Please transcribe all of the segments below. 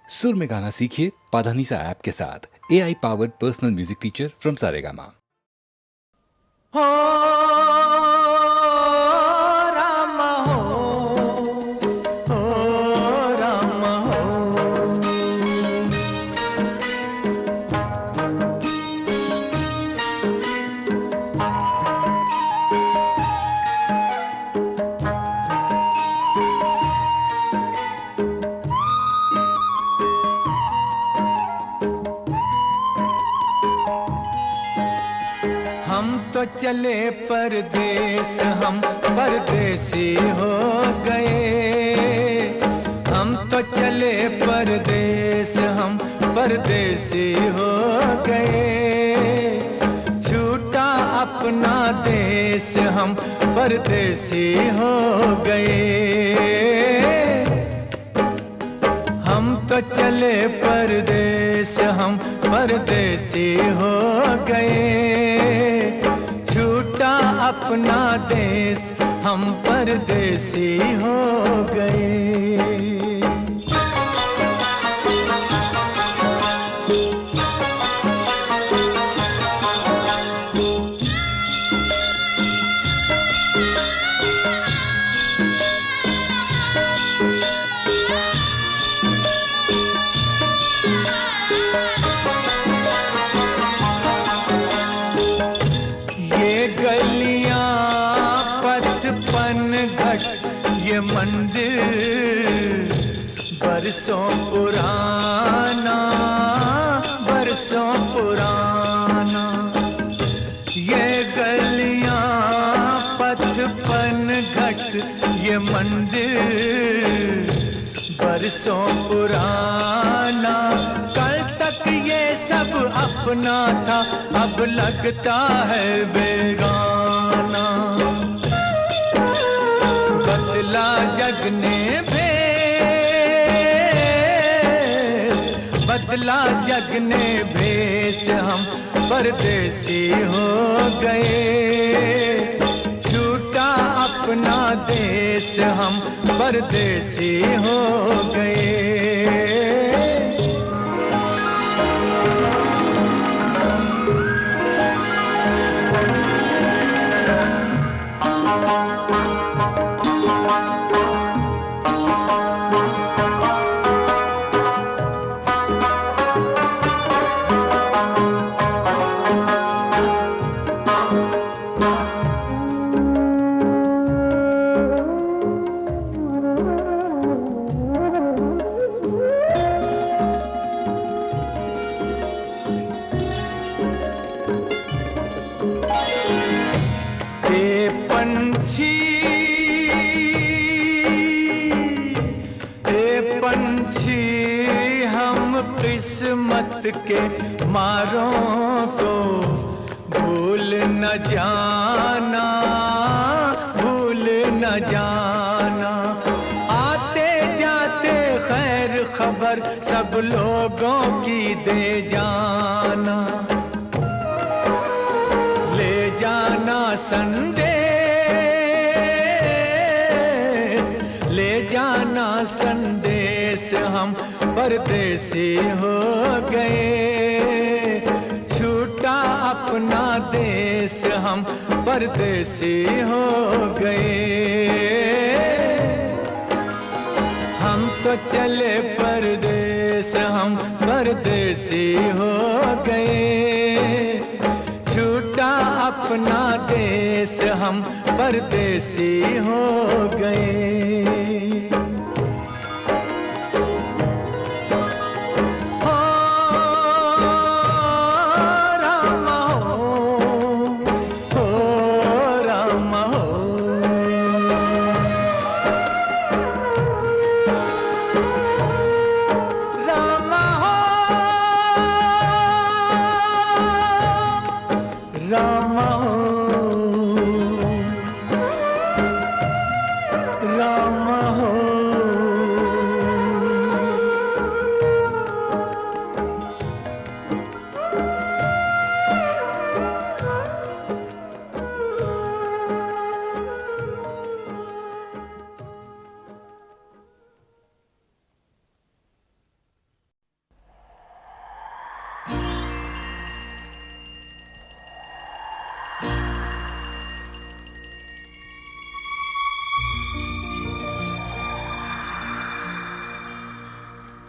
सुर में गाना सीखिए पाधानीसा ऐप के साथ। AI powered personal music teacher from Saregama. हो राम हो राम हो। हम तो चले परदेस, हम परदेसी हो गए। हम तो चले परदेस, हम परदेसी हो गए। छूटा अपना देश, हम परदेसी हो गए। हम तो चले परदेस, हम परदेसी हो गए। छूटा अपना देश, हम परदेसी हो गए। गलियां पचपन घट ये मंदिर बरसों पुराना, बरसों पुराना। ये गलियां पचपन घट ये मंदिर बरसों पुराना। कल तक ये सब अपना था, अब लगता है बेगाना। बदला जग ने भेस, बदला जग ने भेस, हम परदेसी हो गए। छूटा अपना देश, हम परदेसी हो गए। पंछी हम किस्मत के मारों को भूल न जाना, भूल न जाना। आते जाते खैर खबर सब लोगों की दे जाना। ले जाना संदेश, ले जाना संदेश, हम परदेसी हो गए। छूटा अपना देश, हम परदेसी हो गए। हम तो चले परदेस, हम परदेसी हो गए। छूटा अपना देश, हम परदेसी हो गए। रामा हो, रामा हो।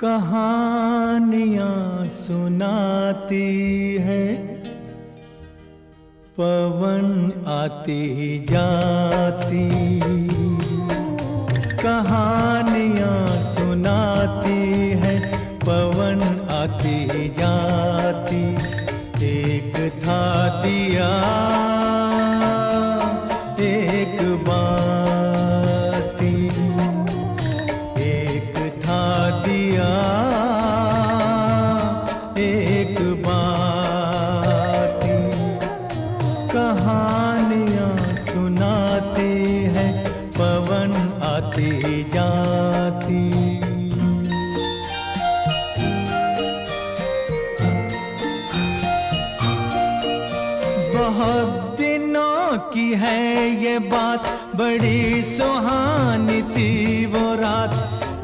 कहानियां सुनाती है, पवन आती जाती। कहानियां सुनाती है, पवन आती जाती। एक था दिया एक बाती, एक था दिया एक बाती। कहानियां सुनाती है, पवन आती जाती। बहुत दिनों की है ये बात, बड़ी सुहानी थी वो रात।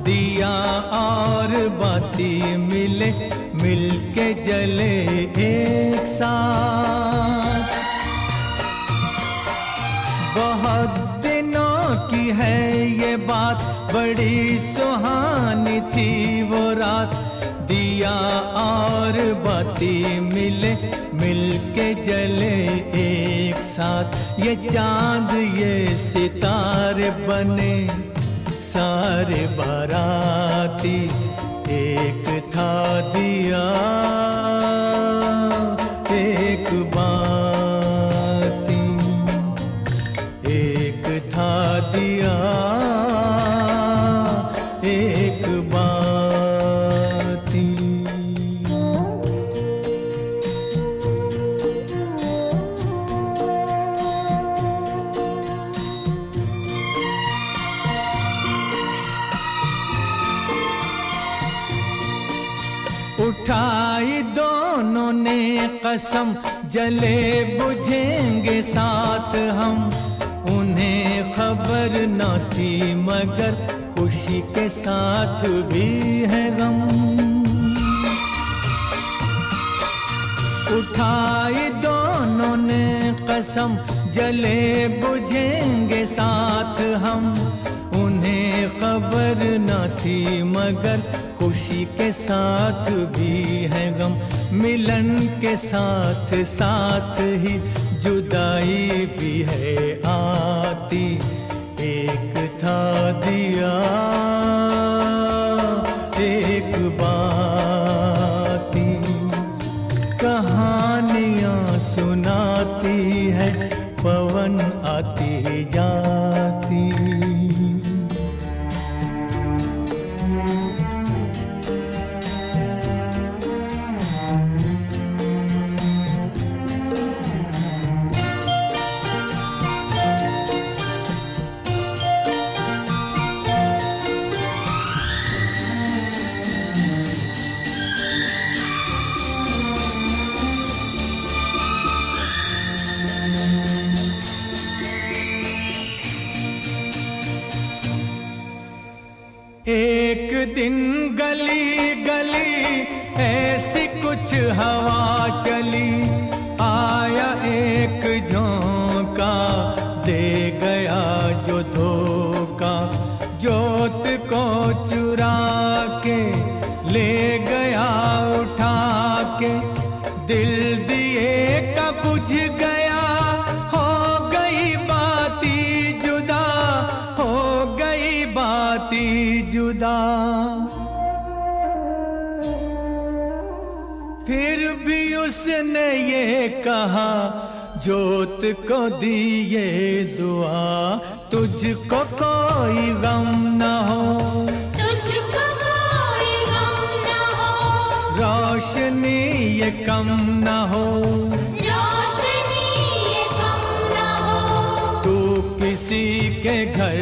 दिया और बाती मिले, मिलके जले एक साथ। बहुत दिनों की है ये बात, बड़ी सुहानी थी वो रात। दिया और बाती मिले, मिलके जले एक साथ। ये चांद ये सितारे बने सारे बाराती। एक था दिया एक बाती, एक था दिया एक बाती। उठाई दोनों ने कसम, जले बुझेंगे साथ हम। उन्हें खबर न थी मगर खुशी के साथ भी है गम। उठाई दोनों ने कसम, जले बुझेंगे साथ हम। उन्हें खबर न थी मगर खुशी के साथ भी है गम। मिलन के साथ साथ ही जुदाई भी है आती। एक था दिया एक बाती। कहानियां सुनाती है, पवन आती जाती। एक दिन गली गली ऐसी कुछ हवा चली। आया एक झोंका, दे गया जो धोखा। जोत को चुरा के ले गया उठा के। दिल दिए का बुझ गया, हो गई बाती जुदा, हो गई बाती जुदा। फिर भी उसने ये कहा, जोत को दिए दुआ। तुझको कोई गम न हो, तुझको कोई गम न हो। रोशनी ये कम न हो, रोशनी ये कम न हो। तू किसी के घर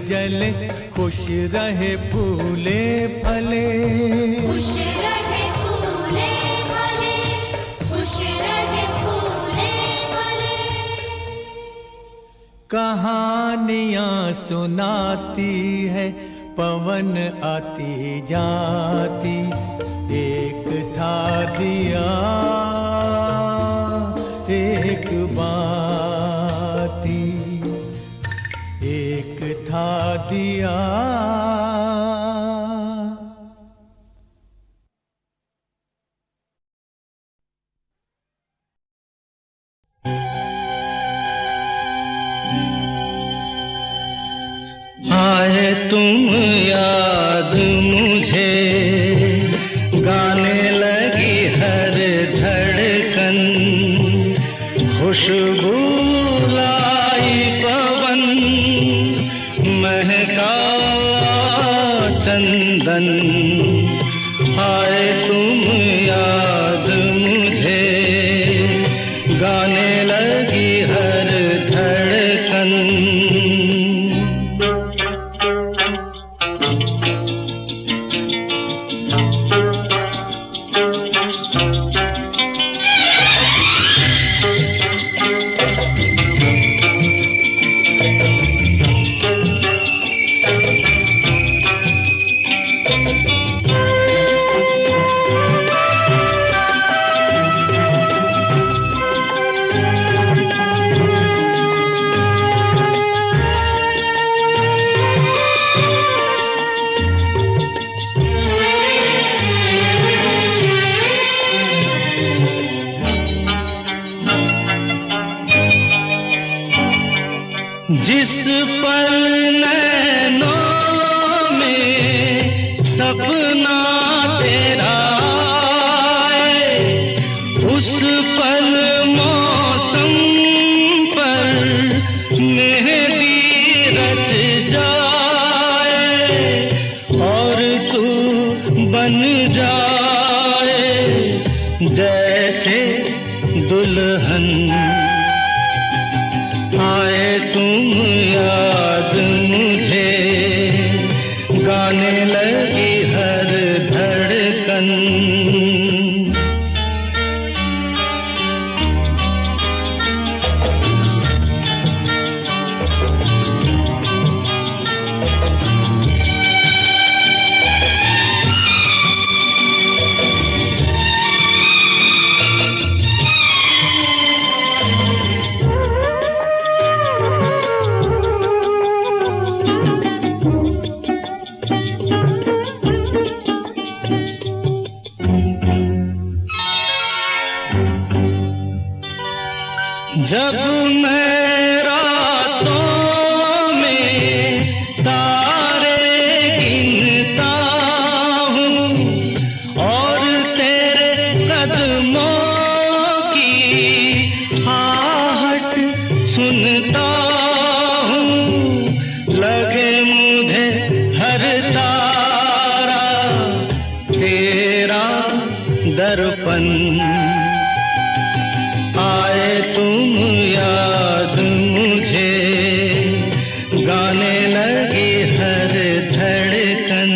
जले, खुश रहे फूले फले। खुश रहे फूले फले, खुश रहे फूले फले। कहानियां सुनाती है, पवन आती जाती। एक था दिया एक बाती, एक था दिया तुम याद मुझे, गाने लगी हर धड़कन, खुशबू लाई पवन, महका चंदन, आए तुम याद मुझे, गाने लगी हर धड़कन। जिस पल नैनों में सपना तेरा आए, उस पल मौसम पर मेहंदी रच जाए, और तू बन जाए जैसे दुल्हन, आए तुम याद मुझे, गाने लगी हर धड़कन। जब मैं रातों में तारे गिनता हूँ और तेरे कदमों की आहट सुनता हूँ, लगे मुझे हर तारा तेरा दर्पण, आए तुम याद मुझे, गाने लगी हर धड़कन।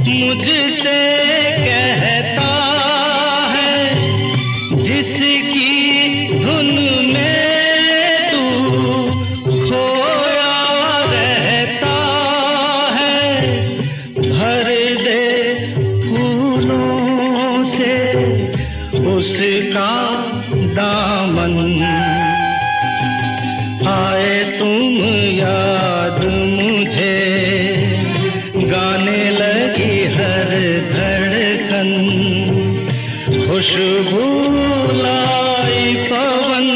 मुझसे कहता है, जिसकी धुन में तू खोया रहता है, भर दे फूलों से उसका दामन, आए तुम याद मुझे, गाने लगी हर धड़कन, खुशबू लाई पवन,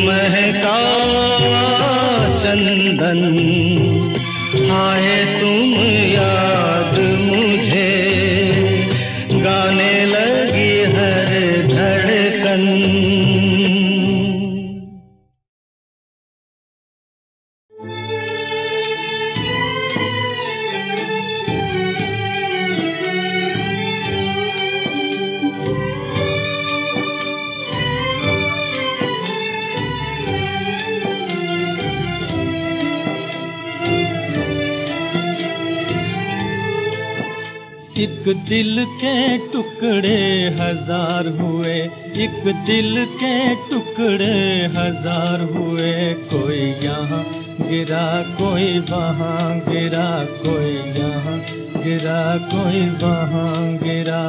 महका चंदन, आए तुम याद मुझे, गाने लगी हर धड़कन। एक दिल के टुकड़े हजार हुए, एक दिल के टुकड़े हजार हुए, कोई यहाँ गिरा कोई वहाँ गिरा, कोई यहाँ गिरा कोई वहाँ गिरा।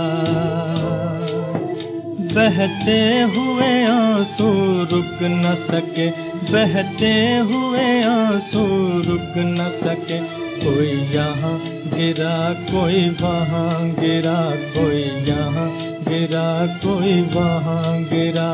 बहते हुए आंसू रुक न सके, बहते हुए आंसू रुक न सके, कोई यहाँ गिरा कोई वहाँ गिरा, कोई यहाँ गिरा कोई वहाँ गिरा।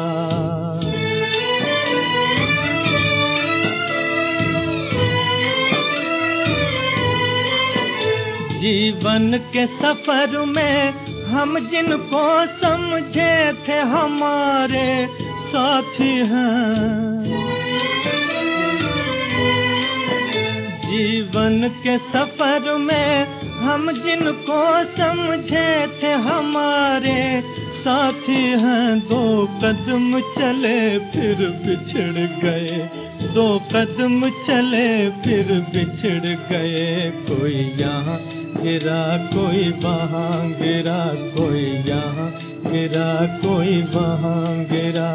जीवन के सफर में हम जिनको समझे थे हमारे साथी हैं, जीवन के सफर में हम जिनको समझे थे हमारे साथी हैं। दो कदम चले फिर बिछड़ गए, दो कदम चले फिर बिछड़ गए, कोई यहाँ गिरा कोई वहाँ गिरा, कोई यहाँ गिरा कोई वहाँ गिरा।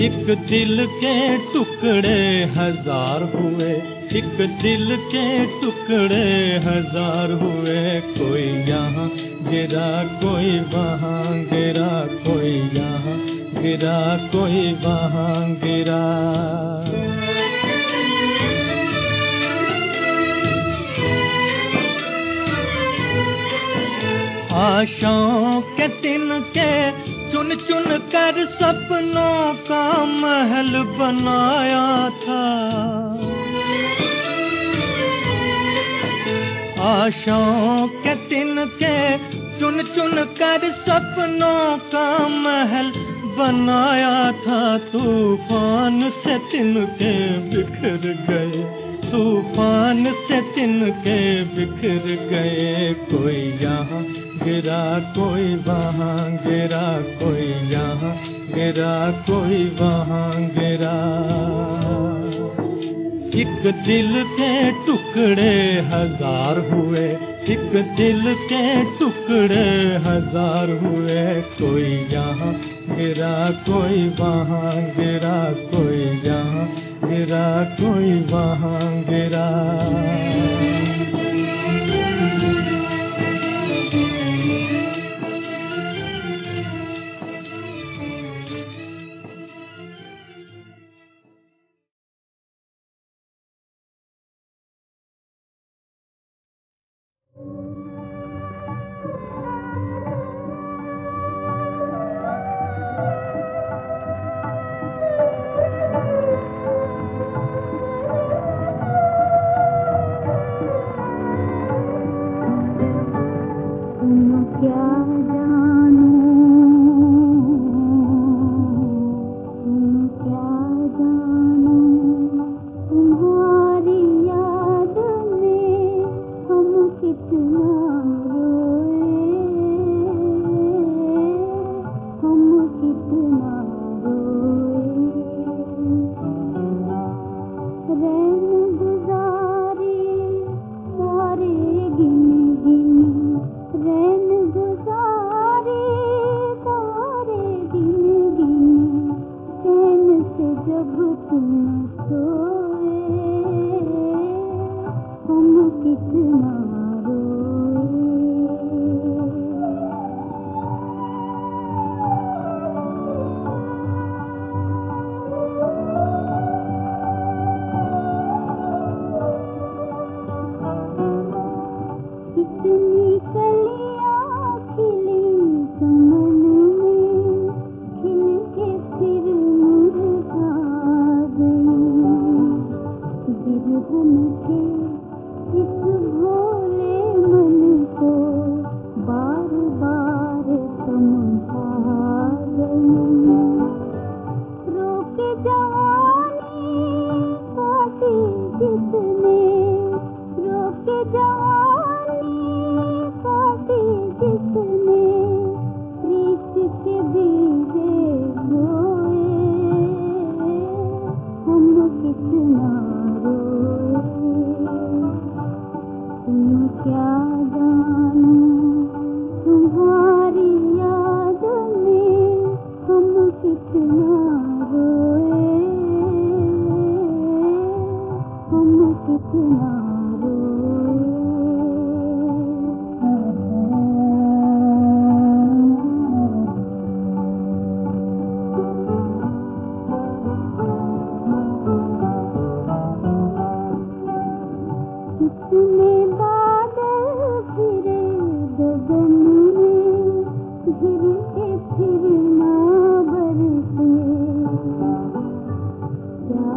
एक दिल के टुकड़े हजार हुए, एक दिल के टुकड़े हजार हुए, कोई यहाँ गिरा कोई वहाँ गिरा, कोई यहाँ गिरा कोई वहाँ गिरा। आशाओं के तिनके चुन चुन कर सपनों का महल बनाया था, आशाओं के तिनके चुन चुन कर सपनों का महल बनाया था। तूफान से तिनके बिखर गए, तूफान से तिनके बिखर गए, कोई यहाँ गिरा कोई वहाँ गिरा, कोई यहाँ गिरा कोई वहाँ गिरा। एक दिल के टुकड़े हजार हुए, एक दिल के टुकड़े हजार हुए, कोई यहाँ गिरा कोई वहाँ गिरा, कोई यहाँ गिरा कोई वहाँ गिरा।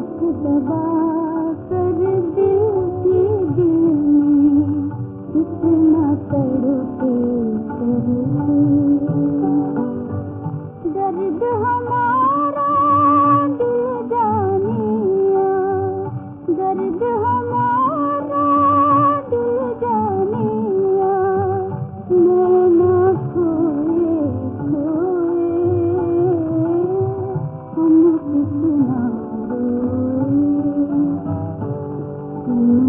आँख दबा कर दिल की दिल में इतना तड़पे दर्द हमारा दिल जानिया, दर्द हमारा दिल जानिया, मैं ना खोए खोए हम कितना रोए, तुम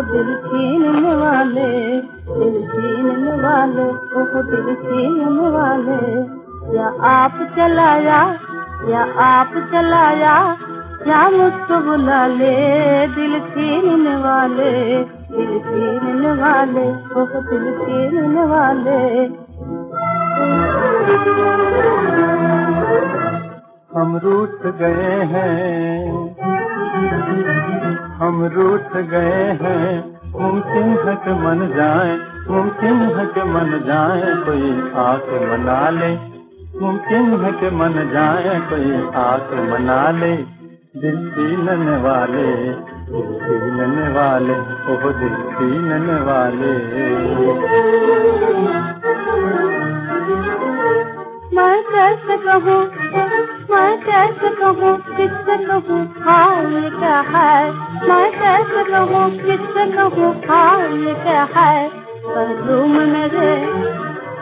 दिल छीनने वाले, दिल छीनने वाले, ओह दिल छीनने वाले, या आप चलाया, या आप चलाया, या मुझको बुला ले, दिल छीनने वाले, दिल छीनने वाले, ओह दिल छीनने वाले। हम रूठ गए हैं, हम रूठ गए हैं, मुमकिन है कि मन जाए, मुमकिन है कि मन जाए, कोई आके मना ले, मुमकिन है कि मन जाए, कोई आके मना ले, दिल छीनने वाले, दिल छीनने वाले, ओह दिल छीनने वाले। मैं कैसे कहूँ, मैं कैसे कहूँ, किससे कहूँ हाल क्या है, मैं कैसे कहूँ, किससे कहूँ हाल क्या है, पहलू में मेरे,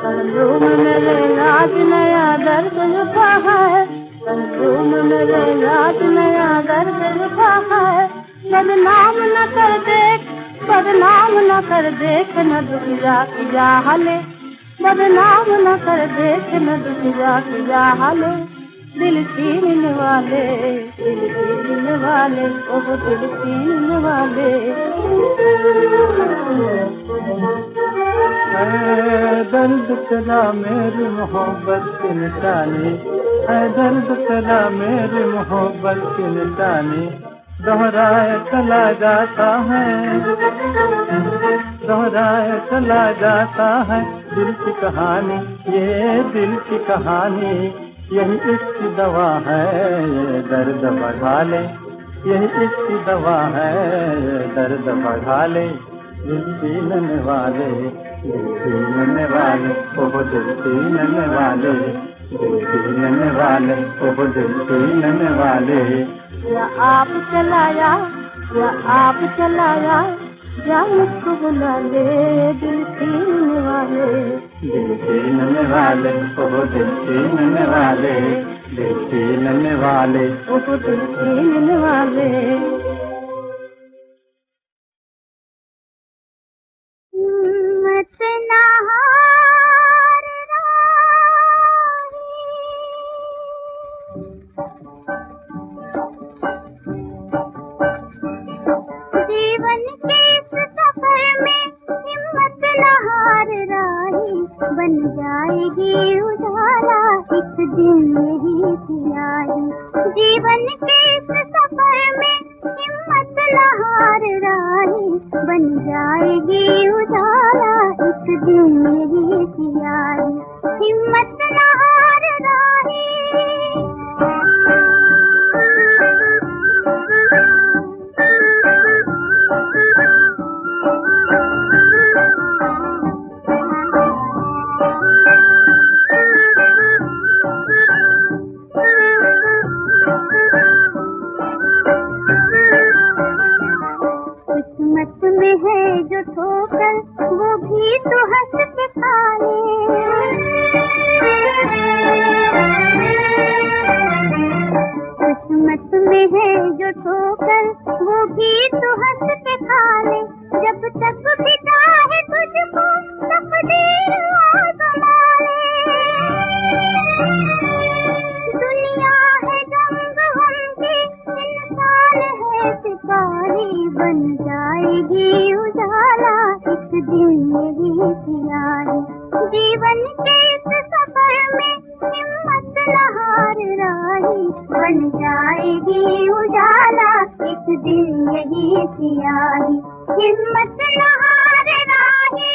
पहलू में मेरे आज नया दर्द छुपा है, पहलू में मेरे आज नया दर्द छुपा है, बदनाम न कर देख, बदनाम न कर देख, न दुख जा हाले, बदनाम न कर देख, न दुख जा हाले, दिल छीनने वाले, दिल छीनने वाले, ओह दिल छीनने वाले। ऐ दर्द तेरा मेरी मोहब्बत की निशानी, ऐ दर्द तेरा मेरी मोहब्बत की निशानी, दोहराया चला जाता है, दोहराया चला जाता है, दिल की कहानी, ये दिल की कहानी, यही इसकी दवा है, ये दर्द बढ़ा ले, यही इसकी दवा है, ये दर्द बढ़ा ले, दिल छीनने वाले, दिल छीनने वाले, ओह दिल छीनने वाले, दिल छीनने वाले, ओह दिल छीनने वाले। या आप चलाया, या आप चलाया, या मुझको बुला ले, दिल छीनने वाले, दिल छीनने वाले, ओह दिल छीनने वाले, दिल छीनने वाले, ओह दिल छीनने वाले। हिम्मत ना हार जीवन के इस सफर में, हिम्मत न हार राही, बन जाएगी उजाला एक दिन यही सियाही, जीवन के इस सफर में, हिम्मत न हार राही, बन जाएगी उजाला एक दिन यही सियाही, हिम्मत न हार राही। किस्मत में है जो ठोकर, वो भी तो हंस के खा ले, किस्मत में है जो ठोकर, वो भी तो हंस के खा ले, जब तक पिता है तुझको तकदीर संभाले, दुनिया है जंग हमकी, इंसान है सिपाही, बन जाएगी उजाला एक दिन यही सियाही, जीवन के इस सफर में, हिम्मत न हार राही, बन जाएगी उजाला एक दिन यही सियाही, हिम्मत न हार राही।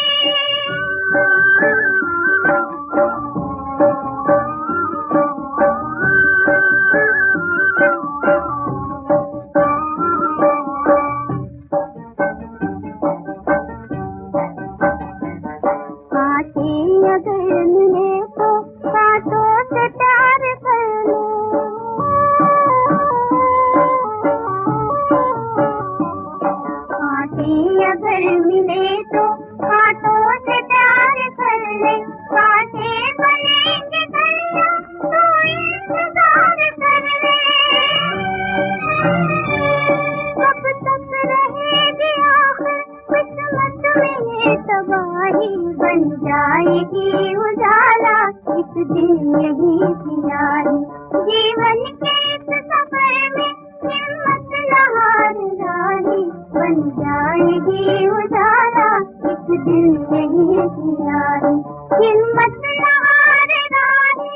कांटे अगर मिले तो कांटों से प्यार कर लो, यही की आई। जीवन के इस सफर में हिम्मत न हार राही, बन जाएगी उजाला एक दिन यही की आई। हिम्मत न हार राही।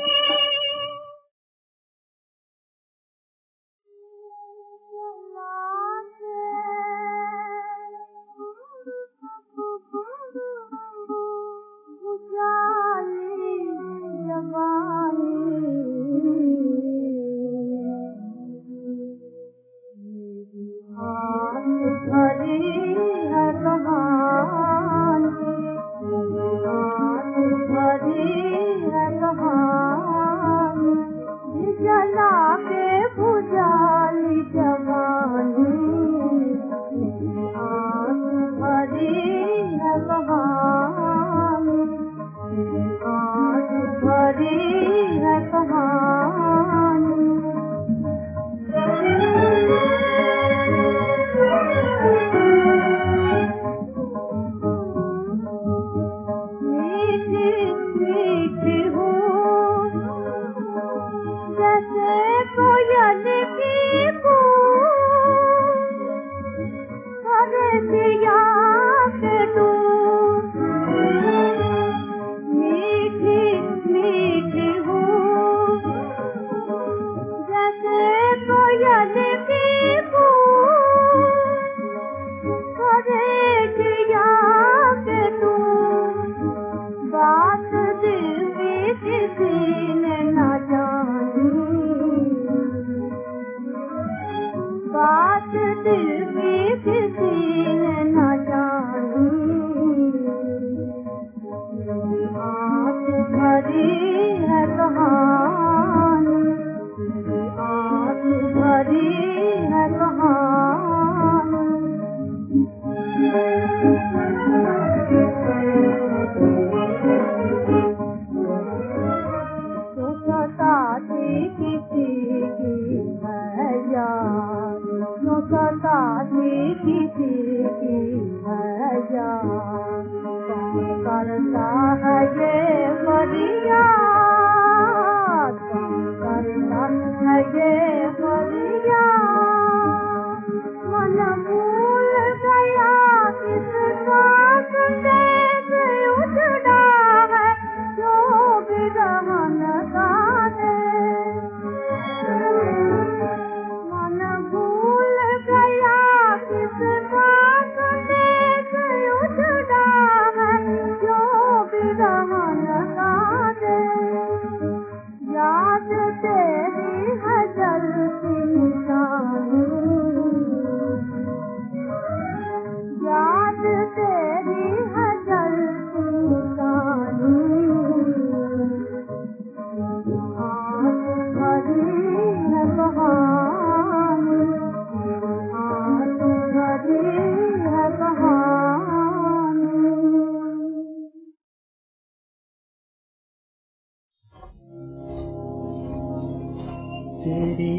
तेरी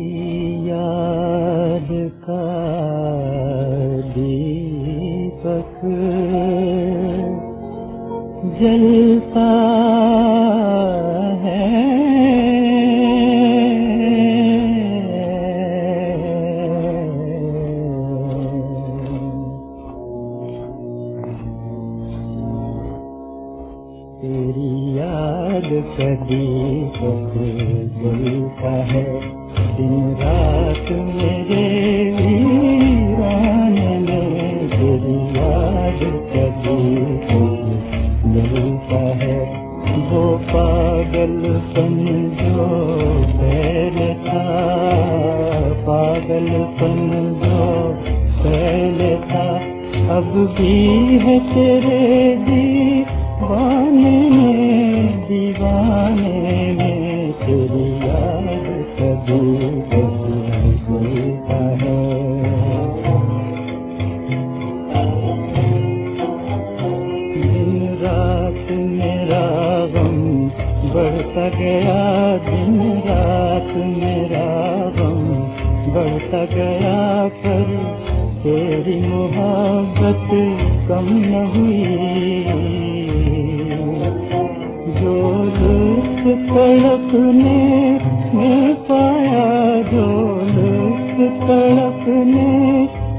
याद का दीपक जलता है, तेरी याद का दीपक जलता है, दिन रात मेरे वीरान में तेरी याद का दीपक जलता है। वो पागलपन जो पहले था, पागलपन जो पहले था, अब भी है तेरे दीवाने में, दीवाने में तेरी याद कभी जलता है। दिन रात मेरा गम बढ़ता गया, दिन रात मेरा गम बढ़ता गया, पर तेरी मोहब्बत कम न हुई। जो लुत्फ तड़पने में पाया, जो लुत्फ तड़पने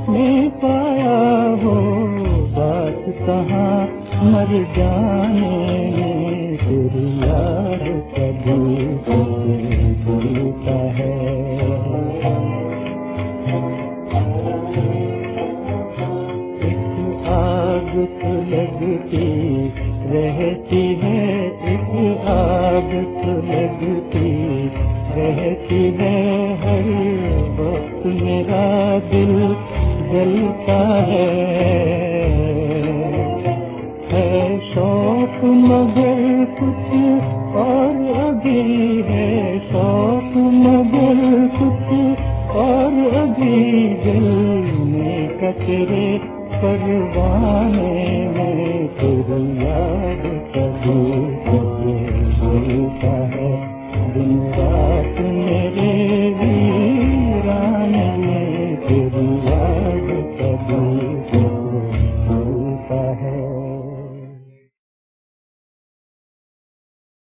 में पाया, वो बात कहाँ मर जाने में तेरी याद कभी भूलता है। एक आग तो लगती रहती है, एक आग तो लगती रहती है, हर वक्त मेरा दिल जलता है शौक मगर कुछ और अभी है, शौक मगर कुछ और अभी दिल में कचरे परवाने में तेरी याद कभी कभी बोलता है, दिन रात मेरे